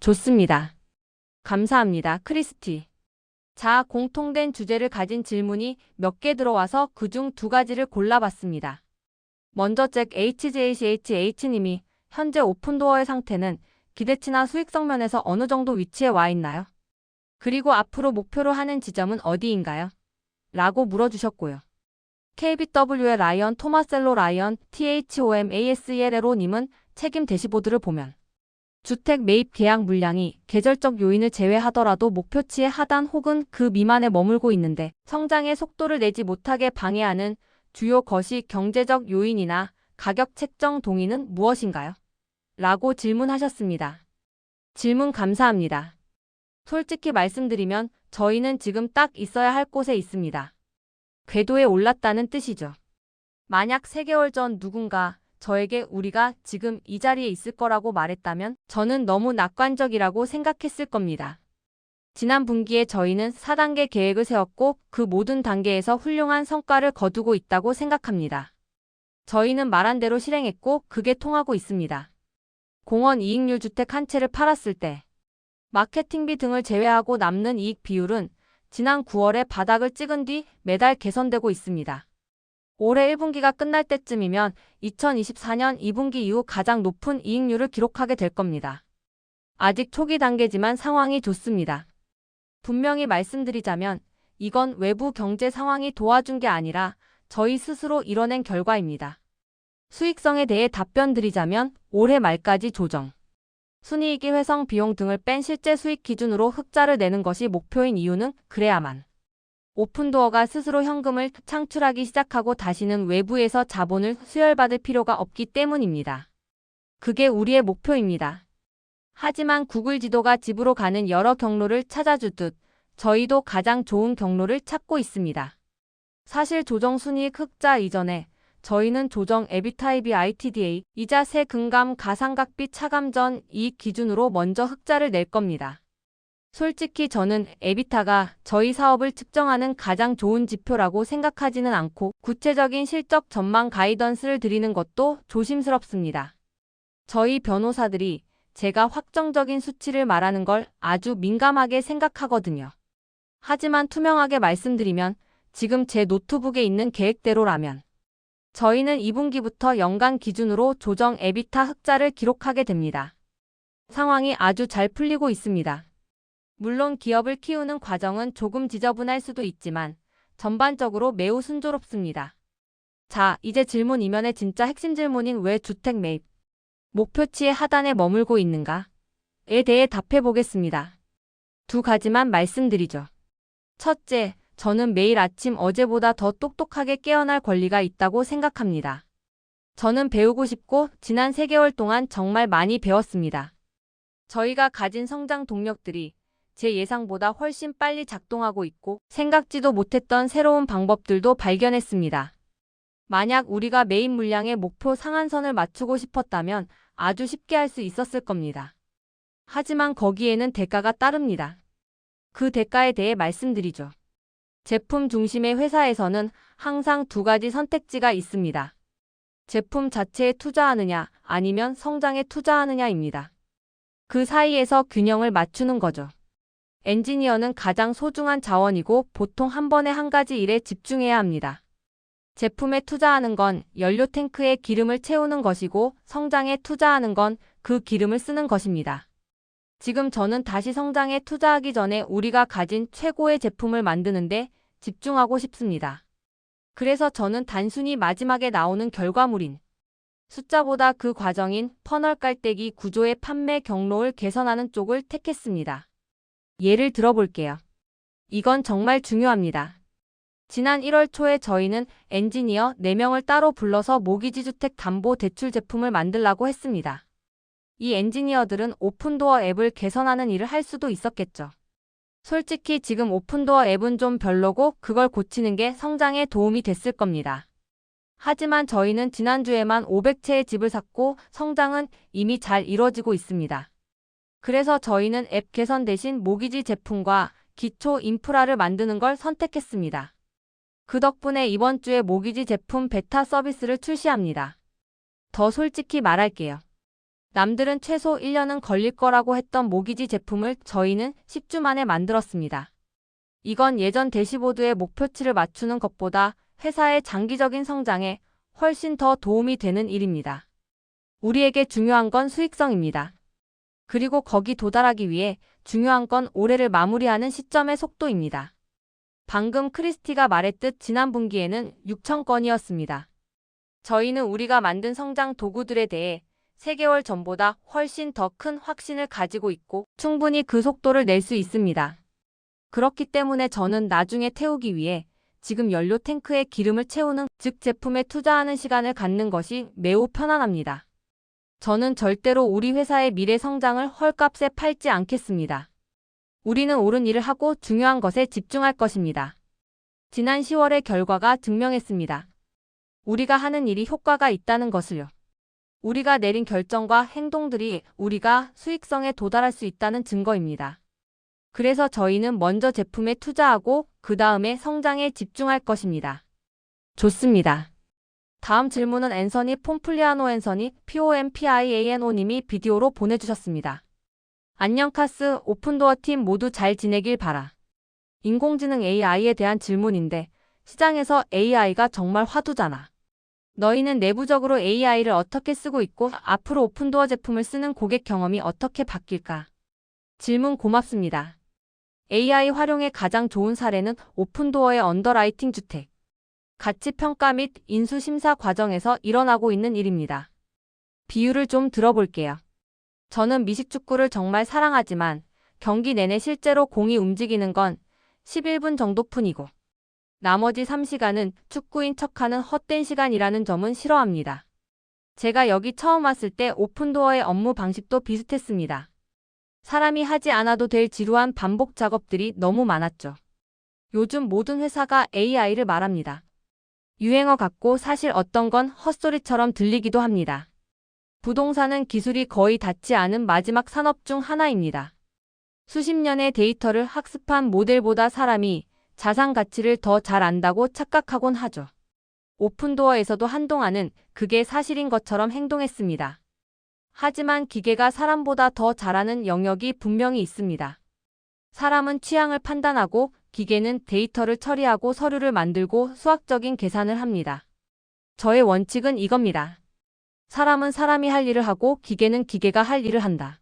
좋습니다. 감사합니다, 크리스티. 자, 공통된 주제를 가진 질문이 몇 개 들어와서 그중 두 가지를 골라봤습니다. 먼저 잭 HJCHH님이 현재 오픈도어의 상태는 기대치나 수익성 면에서 어느 정도 위치에 와 있나요? 그리고 앞으로 목표로 하는 지점은 어디인가요? 라고 물어주셨고요. KBW의 라이언 토마셀로 라이언 THOMASELLO님은 책임 대시보드를 보면 주택 매입 계약 물량이 계절적 요인을 제외하더라도 목표치의 하단 혹은 그 미만에 머물고 있는데 성장의 속도를 내지 못하게 방해하는 주요 거시 경제적 요인이나 가격 책정 동의는 무엇인가요? 라고 질문하셨습니다. 질문 감사합니다. 솔직히 말씀드리면 저희는 지금 딱 있어야 할 곳에 있습니다. 궤도에 올랐다는 뜻이죠. 만약 3개월 전 누군가 저에게 우리가 지금 이 자리에 있을 거라고 말했다면 저는 너무 낙관적이라고 생각했을 겁니다. 지난 분기에 저희는 4단계 계획을 세웠고 그 모든 단계에서 훌륭한 성과를 거두고 있다고 생각합니다. 저희는 말한 대로 실행했고 그게 통하고 있습니다. 공원 이익률 주택 한 채를 팔았을 때 마케팅비 등을 제외하고 남는 이익 비율은 지난 9월에 바닥을 찍은 뒤 매달 개선되고 있습니다. 올해 1분기가 끝날 때쯤이면 2024년 2분기 이후 가장 높은 이익률을 기록하게 될 겁니다. 아직 초기 단계지만 상황이 좋습니다. 분명히 말씀드리자면 이건 외부 경제 상황이 도와준 게 아니라 저희 스스로 이뤄낸 결과입니다. 수익성에 대해 답변 드리자면 올해 말까지 조정, 순이익이 회성 비용 등을 뺀 실제 수익 기준으로 흑자를 내는 것이 목표인 이유는 그래야만 오픈도어가 스스로 현금을 창출하기 시작하고 다시는 외부에서 자본을 수혈받을 필요가 없기 때문입니다. 그게 우리의 목표입니다. 하지만 구글 지도가 집으로 가는 여러 경로를 찾아주듯 저희도 가장 좋은 경로를 찾고 있습니다. 사실 조정 순이익 흑자 이전에 저희는 조정 에비타 EBITDA, 이자 세금감 가상각비 차감 전 이익 기준으로 먼저 흑자를 낼 겁니다. 솔직히 저는 에비타가 저희 사업을 측정하는 가장 좋은 지표라고 생각하지는 않고 구체적인 실적 전망 가이던스를 드리는 것도 조심스럽습니다. 저희 변호사들이 제가 확정적인 수치를 말하는 걸 아주 민감하게 생각하거든요. 하지만 투명하게 말씀드리면 지금 제 노트북에 있는 계획대로라면 저희는 2분기부터 연간 기준으로 조정 에비타 흑자를 기록하게 됩니다. 상황이 아주 잘 풀리고 있습니다. 물론 기업을 키우는 과정은 조금 지저분할 수도 있지만 전반적으로 매우 순조롭습니다. 자, 이제 질문 이면의 진짜 핵심 질문인 왜 주택 매입 목표치의 하단에 머물고 있는가에 대해 답해 보겠습니다. 두 가지만 말씀드리죠. 첫째, 저는 매일 아침 어제보다 더 똑똑하게 깨어날 권리가 있다고 생각합니다. 저는 배우고 싶고 지난 3개월 동안 정말 많이 배웠습니다. 저희가 가진 성장 동력들이 제 예상보다 훨씬 빨리 작동하고 있고 생각지도 못했던 새로운 방법들도 발견했습니다. 만약 우리가 매입 물량의 목표 상한선을 맞추고 싶었다면 아주 쉽게 할 수 있었을 겁니다. 하지만 거기에는 대가가 따릅니다. 그 대가에 대해 말씀드리죠. 제품 중심의 회사에서는 항상 두 가지 선택지가 있습니다. 제품 자체에 투자하느냐 아니면 성장에 투자하느냐입니다. 그 사이에서 균형을 맞추는 거죠. 엔지니어는 가장 소중한 자원이고 보통 한 번에 한 가지 일에 집중해야 합니다. 제품에 투자하는 건 연료 탱크에 기름을 채우는 것이고 성장에 투자하는 건 그 기름을 쓰는 것입니다. 지금 저는 다시 성장에 투자하기 전에 우리가 가진 최고의 제품을 만드는데 집중하고 싶습니다. 그래서 저는 단순히 마지막에 나오는 결과물인 숫자보다 그 과정인 퍼널 깔때기 구조의 판매 경로를 개선하는 쪽을 택했습니다. 예를 들어볼게요. 이건 정말 중요합니다. 지난 1월 초에 저희는 엔지니어 4명을 따로 불러서 모기지 주택 담보 대출 제품을 만들라고 했습니다. 이 엔지니어들은 오픈도어 앱을 개선하는 일을 할 수도 있었겠죠. 솔직히 지금 오픈도어 앱은 좀 별로고 그걸 고치는 게 성장에 도움이 됐을 겁니다. 하지만 저희는 지난주에만 500채의 집을 샀고 성장은 이미 잘 이뤄지고 있습니다. 그래서 저희는 앱 개선 대신 모기지 제품과 기초 인프라를 만드는 걸 선택했습니다. 그 덕분에 이번 주에 모기지 제품 베타 서비스를 출시합니다. 더 솔직히 말할게요. 남들은 최소 1년은 걸릴 거라고 했던 모기지 제품을 저희는 10주 만에 만들었습니다. 이건 예전 대시보드의 목표치를 맞추는 것보다 회사의 장기적인 성장에 훨씬 더 도움이 되는 일입니다. 우리에게 중요한 건 수익성입니다. 그리고 거기 도달하기 위해 중요한 건 올해를 마무리하는 시점의 속도입니다. 방금 크리스티가 말했듯 지난 분기에는 6,000건이었습니다. 저희는 우리가 만든 성장 도구들에 대해 3개월 전보다 훨씬 더 큰 확신을 가지고 있고 충분히 그 속도를 낼 수 있습니다. 그렇기 때문에 저는 나중에 태우기 위해 지금 연료 탱크에 기름을 채우는, 즉 제품에 투자하는 시간을 갖는 것이 매우 편안합니다. 저는 절대로 우리 회사의 미래 성장을 헐값에 팔지 않겠습니다. 우리는 옳은 일을 하고 중요한 것에 집중할 것입니다. 지난 10월의 결과가 증명했습니다. 우리가 하는 일이 효과가 있다는 것을요. 우리가 내린 결정과 행동들이 우리가 수익성에 도달할 수 있다는 증거입니다. 그래서 저희는 먼저 제품에 투자하고 그 다음에 성장에 집중할 것입니다. 좋습니다. 다음 질문은 앤서니 폼플리아노 앤서니 POMPIANO님이 비디오로 보내주셨습니다. 안녕 카스, 오픈도어 팀 모두 잘 지내길 바라. 인공지능 AI에 대한 질문인데 시장에서 AI가 정말 화두잖아. 너희는 내부적으로 AI를 어떻게 쓰고 있고 앞으로 오픈도어 제품을 쓰는 고객 경험이 어떻게 바뀔까? 질문 고맙습니다. AI 활용의 가장 좋은 사례는 오픈도어의 언더라이팅 주택 가치 평가 및 인수 심사 과정에서 일어나고 있는 일입니다. 비유를 좀 들어볼게요. 저는 미식축구를 정말 사랑하지만 경기 내내 실제로 공이 움직이는 건 11분 정도뿐이고 나머지 3시간은 축구인 척하는 헛된 시간이라는 점은 싫어합니다. 제가 여기 처음 왔을 때 오픈도어의 업무 방식도 비슷했습니다. 사람이 하지 않아도 될 지루한 반복 작업들이 너무 많았죠. 요즘 모든 회사가 AI를 말합니다. 유행어 같고 사실 어떤 건 헛소리처럼 들리기도 합니다. 부동산은 기술이 거의 닿지 않은 마지막 산업 중 하나입니다. 수십 년의 데이터를 학습한 모델보다 사람이 자산 가치를 더 잘 안다고 착각하곤 하죠. 오픈도어에서도 한동안은 그게 사실인 것처럼 행동했습니다. 하지만 기계가 사람보다 더 잘하는 영역이 분명히 있습니다. 사람은 취향을 판단하고 기계는 데이터를 처리하고 서류를 만들고 수학적인 계산을 합니다. 저의 원칙은 이겁니다. 사람은 사람이 할 일을 하고 기계는 기계가 할 일을 한다.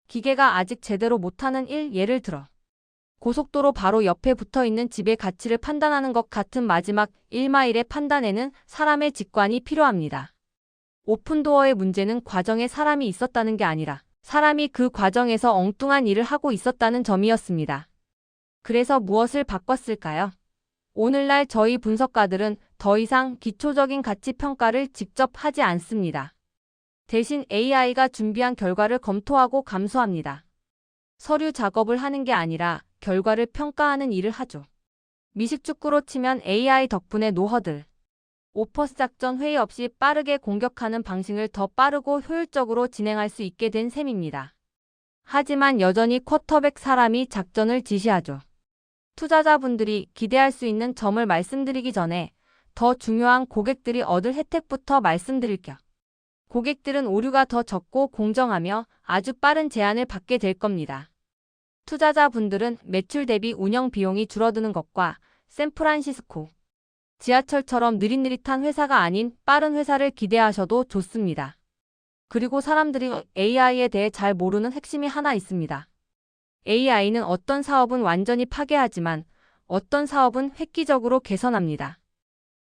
기계가 아직 제대로 못하는 일, 예를 들어 고속도로 바로 옆에 붙어있는 집의 가치를 판단하는 것 같은 마지막 1마일의 판단에는 사람의 직관이 필요합니다. 오픈도어의 문제는 과정에 사람이 있었다는 게 아니라 사람이 그 과정에서 엉뚱한 일을 하고 있었다는 점이었습니다. 그래서 무엇을 바꿨을까요? 오늘날 저희 분석가들은 더 이상 기초적인 가치 평가를 직접 하지 않습니다. 대신 AI가 준비한 결과를 검토하고 감수합니다. 서류 작업을 하는 게 아니라 결과를 평가하는 일을 하죠. 미식축구로 치면 AI 덕분에 노허들, 오퍼스 작전 회의 없이 빠르게 공격하는 방식을 더 빠르고 효율적으로 진행할 수 있게 된 셈입니다. 하지만 여전히 쿼터백 사람이 작전을 지시하죠. 투자자분들이 기대할 수 있는 점을 말씀드리기 전에 더 중요한 고객들이 얻을 혜택부터 말씀드릴게요. 고객들은 오류가 더 적고 공정하며 아주 빠른 제안을 받게 될 겁니다. 투자자분들은 매출 대비 운영 비용이 줄어드는 것과 샌프란시스코, 지하철처럼 느릿느릿한 회사가 아닌 빠른 회사를 기대하셔도 좋습니다. 그리고 사람들이 AI에 대해 잘 모르는 핵심이 하나 있습니다. AI는 어떤 사업은 완전히 파괴하지만 어떤 사업은 획기적으로 개선합니다.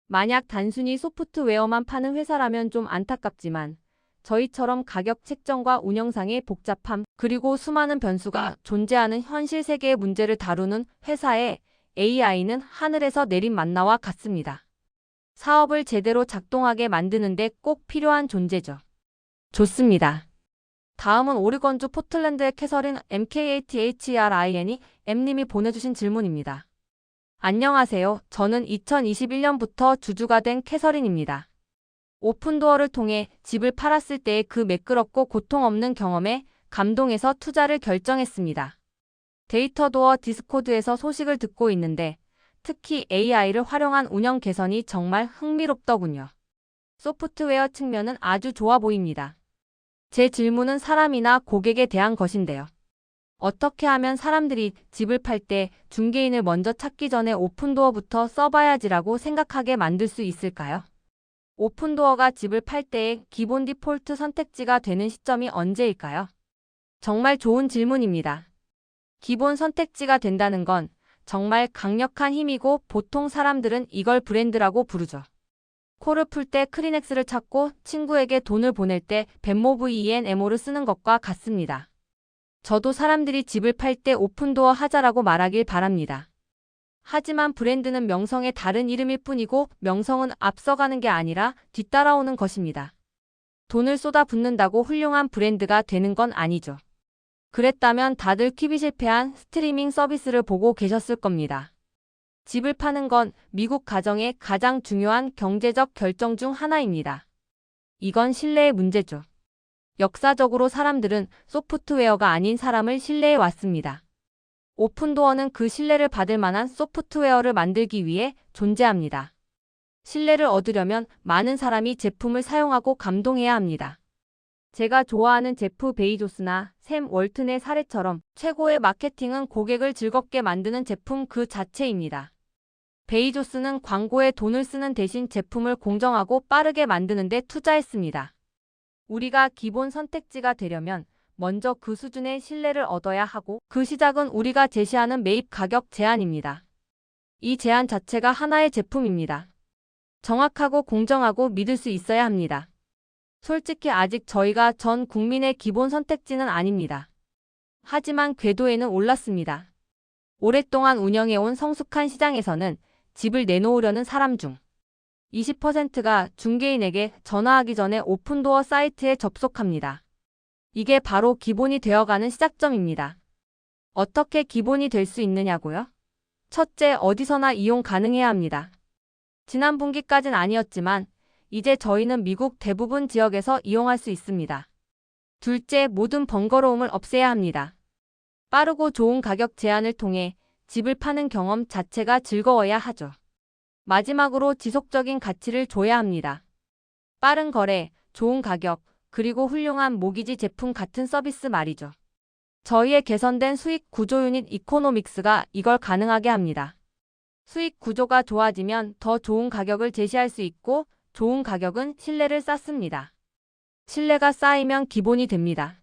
만약 단순히 소프트웨어만 파는 회사라면 좀 안타깝지만 저희처럼 가격 책정과 운영상의 복잡함 그리고 수많은 변수가 존재하는 현실 세계의 문제를 다루는 회사에 AI는 하늘에서 내린 만나와 같습니다. 사업을 제대로 작동하게 만드는데 꼭 필요한 존재죠. 좋습니다. 다음은 오리건주 포틀랜드의 캐서린 MKATHERIN이 M님이 보내주신 질문입니다. 안녕하세요. 저는 2021년부터 주주가 된 캐서린입니다. 오픈도어를 통해 집을 팔았을 때의 그 매끄럽고 고통 없는 경험에 감동해서 투자를 결정했습니다. 데이터도어 디스코드에서 소식을 듣고 있는데 특히 AI를 활용한 운영 개선이 정말 흥미롭더군요. 소프트웨어 측면은 아주 좋아 보입니다. 제 질문은 사람이나 고객에 대한 것인데요. 어떻게 하면 사람들이 집을 팔 때 중개인을 먼저 찾기 전에 오픈도어부터 써봐야지라고 생각하게 만들 수 있을까요? 오픈도어가 집을 팔 때의 기본 디폴트 선택지가 되는 시점이 언제일까요? 정말 좋은 질문입니다. 기본 선택지가 된다는 건 정말 강력한 힘이고 보통 사람들은 이걸 브랜드라고 부르죠. 코를 풀 때 크리넥스를 찾고 친구에게 돈을 보낼 때 벤모브이엔에모를 쓰는 것과 같습니다. 저도 사람들이 집을 팔 때 오픈도어 하자라고 말하길 바랍니다. 하지만 브랜드는 명성의 다른 이름일 뿐이고 명성은 앞서가는 게 아니라 뒤따라오는 것입니다. 돈을 쏟아붓는다고 훌륭한 브랜드가 되는 건 아니죠. 그랬다면 다들 퀴비 실패한 스트리밍 서비스를 보고 계셨을 겁니다. 집을 파는 건 미국 가정의 가장 중요한 경제적 결정 중 하나입니다. 이건 신뢰의 문제죠. 역사적으로 사람들은 소프트웨어가 아닌 사람을 신뢰해 왔습니다. 오픈도어는 그 신뢰를 받을 만한 소프트웨어를 만들기 위해 존재합니다. 신뢰를 얻으려면 많은 사람이 제품을 사용하고 감동해야 합니다. 제가 좋아하는 제프 베이조스나 샘 월튼의 사례처럼 최고의 마케팅은 고객을 즐겁게 만드는 제품 그 자체입니다. 베이조스는 광고에 돈을 쓰는 대신 제품을 공정하고 빠르게 만드는 데 투자했습니다. 우리가 기본 선택지가 되려면 먼저 그 수준의 신뢰를 얻어야 하고 그 시작은 우리가 제시하는 매입 가격 제한입니다. 이 제한 자체가 하나의 제품입니다. 정확하고 공정하고 믿을 수 있어야 합니다. 솔직히 아직 저희가 전 국민의 기본 선택지는 아닙니다. 하지만 궤도에는 올랐습니다. 오랫동안 운영해온 성숙한 시장에서는 집을 내놓으려는 사람 중 20%가 중개인에게 전화하기 전에 오픈도어 사이트에 접속합니다. 이게 바로 기본이 되어가는 시작점입니다. 어떻게 기본이 될 수 있느냐고요? 첫째, 어디서나 이용 가능해야 합니다. 지난 분기까진 아니었지만 이제 저희는 미국 대부분 지역에서 이용할 수 있습니다. 둘째, 모든 번거로움을 없애야 합니다. 빠르고 좋은 가격 제한을 통해 집을 파는 경험 자체가 즐거워야 하죠. 마지막으로 지속적인 가치를 줘야 합니다. 빠른 거래, 좋은 가격, 그리고 훌륭한 모기지 제품 같은 서비스 말이죠. 저희의 개선된 수익 구조 유닛 이코노믹스가 이걸 가능하게 합니다. 수익 구조가 좋아지면 더 좋은 가격을 제시할 수 있고 좋은 가격은 신뢰를 쌓습니다. 신뢰가 쌓이면 기본이 됩니다.